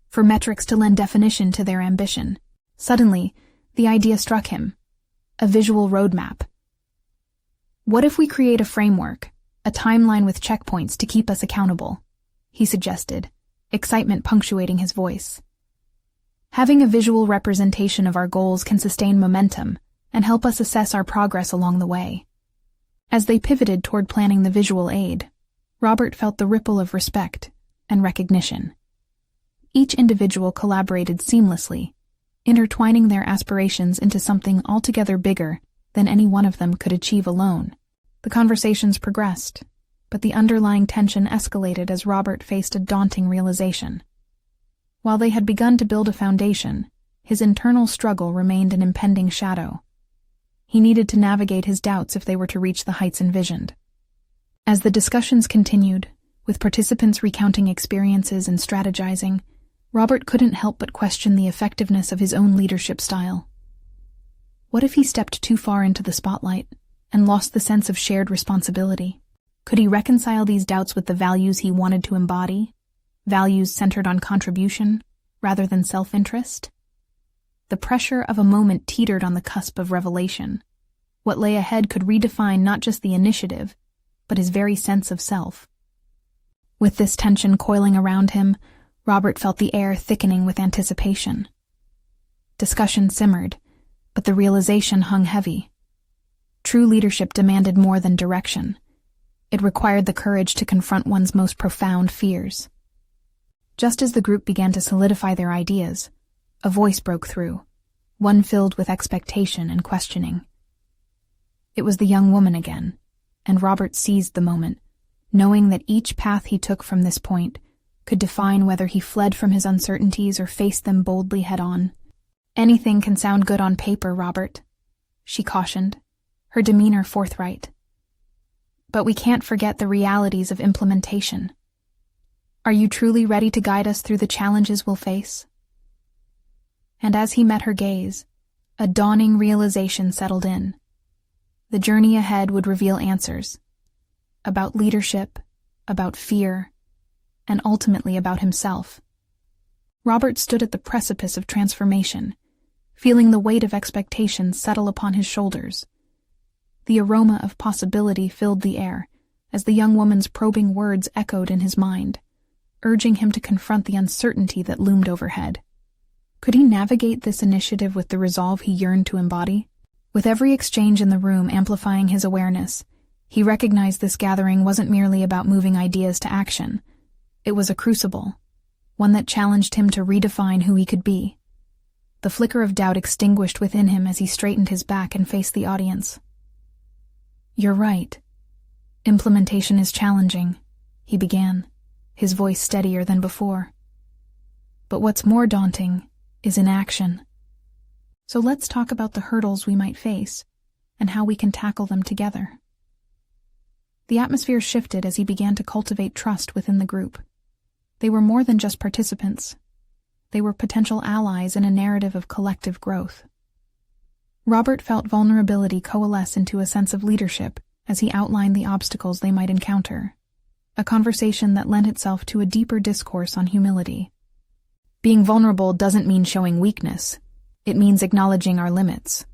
for metrics to lend definition to their ambition. Suddenly, the idea struck him. A visual roadmap. What if we create a framework, a timeline with checkpoints to keep us accountable? He suggested, excitement punctuating his voice. Having a visual representation of our goals can sustain momentum and help us assess our progress along the way. As they pivoted toward planning the visual aid, Robert felt the ripple of respect and recognition. Each individual collaborated seamlessly, intertwining their aspirations into something altogether bigger than any one of them could achieve alone. The conversations progressed, but the underlying tension escalated as Robert faced a daunting realization. While they had begun to build a foundation, his internal struggle remained an impending shadow. He needed to navigate his doubts if they were to reach the heights envisioned. As the discussions continued, with participants recounting experiences and strategizing, Robert couldn't help but question the effectiveness of his own leadership style. What if he stepped too far into the spotlight and lost the sense of shared responsibility? Could he reconcile these doubts with the values he wanted to embody? Values centered on contribution rather than self-interest? The pressure of a moment teetered on the cusp of revelation. What lay ahead could redefine not just the initiative, but his very sense of self. With this tension coiling around him, Robert felt the air thickening with anticipation. Discussion simmered, but the realization hung heavy. True leadership demanded more than direction. It required the courage to confront one's most profound fears. Just as the group began to solidify their ideas, a voice broke through, one filled with expectation and questioning. It was the young woman again, and Robert seized the moment, knowing that each path he took from this point could define whether he fled from his uncertainties or faced them boldly head-on. "Anything can sound good on paper, Robert," she cautioned, her demeanor forthright. "But we can't forget the realities of implementation. Are you truly ready to guide us through the challenges we'll face?" And as he met her gaze, a dawning realization settled in. The journey ahead would reveal answers. About leadership, about fear, and ultimately about himself. Robert stood at the precipice of transformation, feeling the weight of expectations settle upon his shoulders. The aroma of possibility filled the air as the young woman's probing words echoed in his mind, urging him to confront the uncertainty that loomed overhead. Could he navigate this initiative with the resolve he yearned to embody? With every exchange in the room amplifying his awareness, he recognized this gathering wasn't merely about moving ideas to action. It was a crucible, one that challenged him to redefine who he could be. The flicker of doubt extinguished within him as he straightened his back and faced the audience. "You're right. Implementation is challenging," he began, his voice steadier than before. "But what's more daunting is inaction. So let's talk about the hurdles we might face and how we can tackle them together." The atmosphere shifted as he began to cultivate trust within the group. They were more than just participants. They were potential allies in a narrative of collective growth. Robert felt vulnerability coalesce into a sense of leadership as he outlined the obstacles they might encounter, a conversation that lent itself to a deeper discourse on humility. Being vulnerable doesn't mean showing weakness. It means acknowledging our limits.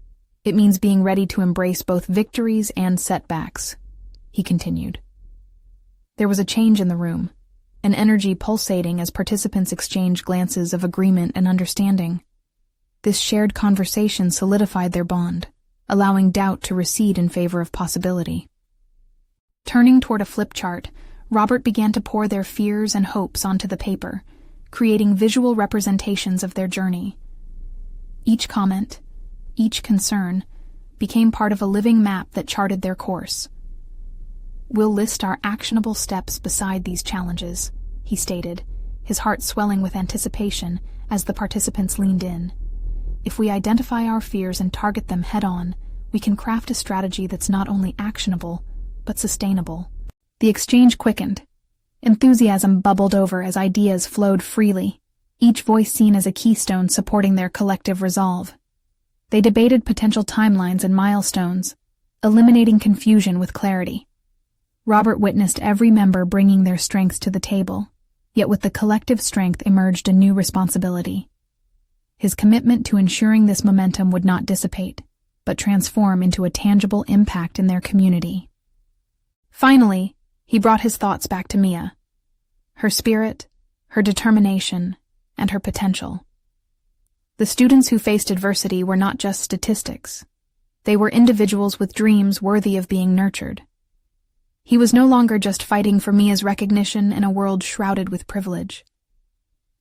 It means being ready to embrace both victories and setbacks, he continued. There was a change in the room, an energy pulsating as participants exchanged glances of agreement and understanding. This shared conversation solidified their bond, allowing doubt to recede in favor of possibility. Turning toward a flip chart, Robert began to pour their fears and hopes onto the paper, creating visual representations of their journey. Each comment, each concern, became part of a living map that charted their course. "We'll list our actionable steps beside these challenges," he stated, his heart swelling with anticipation as the participants leaned in. "If we identify our fears and target them head-on, we can craft a strategy that's not only actionable, but sustainable." The exchange quickened. Enthusiasm bubbled over as ideas flowed freely, each voice seen as a keystone supporting their collective resolve. They debated potential timelines and milestones, eliminating confusion with clarity. Robert witnessed every member bringing their strengths to the table, Yet with the collective strength emerged a new responsibility. His commitment to ensuring this momentum would not dissipate, but transform into a tangible impact in their community. Finally, he brought his thoughts back to Mia. Her spirit, her determination, and her potential. The students who faced adversity were not just statistics. They were individuals with dreams worthy of being nurtured. He was no longer just fighting for Mia's recognition in a world shrouded with privilege.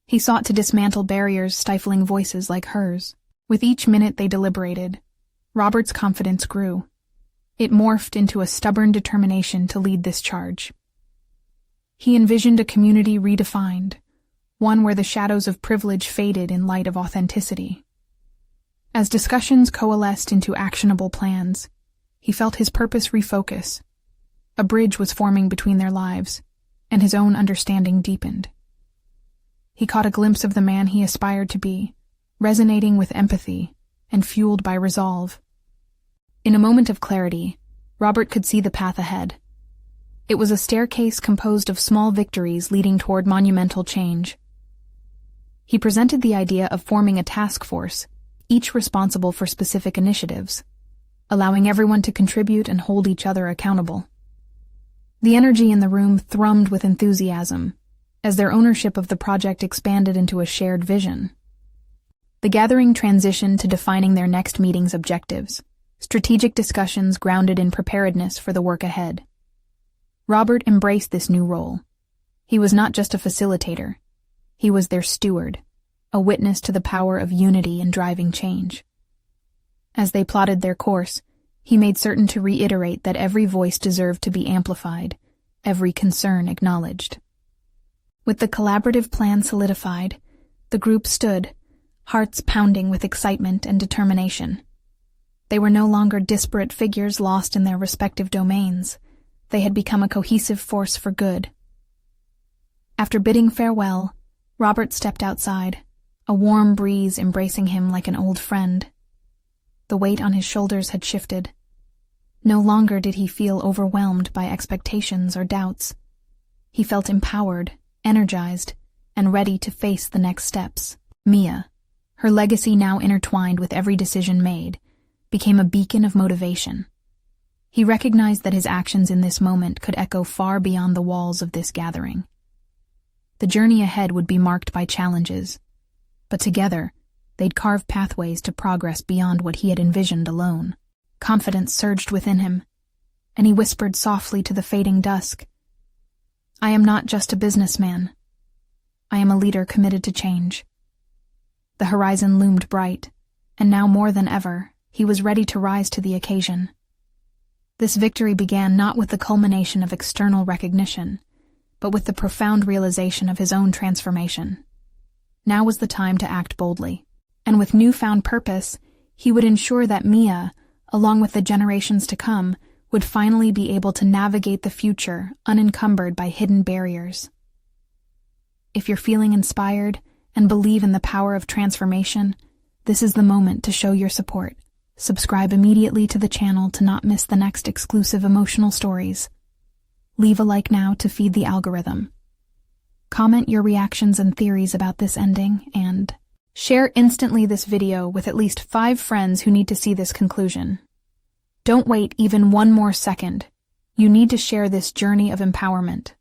He sought to dismantle barriers stifling voices like hers. With each minute they deliberated, Robert's confidence grew. It morphed into a stubborn determination to lead this charge. He envisioned a community redefined, one where the shadows of privilege faded in light of authenticity. As discussions coalesced into actionable plans, he felt his purpose refocus. A bridge was forming between their lives, and his own understanding deepened. He caught a glimpse of the man he aspired to be, resonating with empathy and fueled by resolve. In a moment of clarity, Robert could see the path ahead. It was a staircase composed of small victories leading toward monumental change. He presented the idea of forming a task force, each responsible for specific initiatives, allowing everyone to contribute and hold each other accountable. The energy in the room thrummed with enthusiasm, as their ownership of the project expanded into a shared vision. The gathering transitioned to defining their next meeting's objectives, strategic discussions grounded in preparedness for the work ahead. Robert embraced this new role. He was not just a facilitator. He was their steward, a witness to the power of unity in driving change. As they plotted their course, he made certain to reiterate that every voice deserved to be amplified, every concern acknowledged. With the collaborative plan solidified, the group stood, hearts pounding with excitement and determination. They were no longer disparate figures lost in their respective domains. They had become a cohesive force for good. After bidding farewell, Robert stepped outside, a warm breeze embracing him like an old friend. The weight on his shoulders had shifted. No longer did he feel overwhelmed by expectations or doubts. He felt empowered, energized, and ready to face the next steps. Mia, her legacy now intertwined with every decision made, became a beacon of motivation. He recognized that his actions in this moment could echo far beyond the walls of this gathering. The journey ahead would be marked by challenges, but together, they'd carve pathways to progress beyond what he had envisioned alone. Confidence surged within him, and he whispered softly to the fading dusk, "I am not just a businessman. I am a leader committed to change." The horizon loomed bright, and now more than ever, he was ready to rise to the occasion. This victory began not with the culmination of external recognition, but with the profound realization of his own transformation. Now was the time to act boldly, and with newfound purpose, he would ensure that Mia, along with the generations to come, would finally be able to navigate the future unencumbered by hidden barriers. If you're feeling inspired and believe in the power of transformation, this is the moment to show your support. Subscribe immediately to the channel to not miss the next exclusive emotional stories. Leave a like now to feed the algorithm. Comment your reactions and theories about this ending, and share instantly this video with at least 5 friends who need to see this conclusion. Don't wait even one more second. You need to share this journey of empowerment.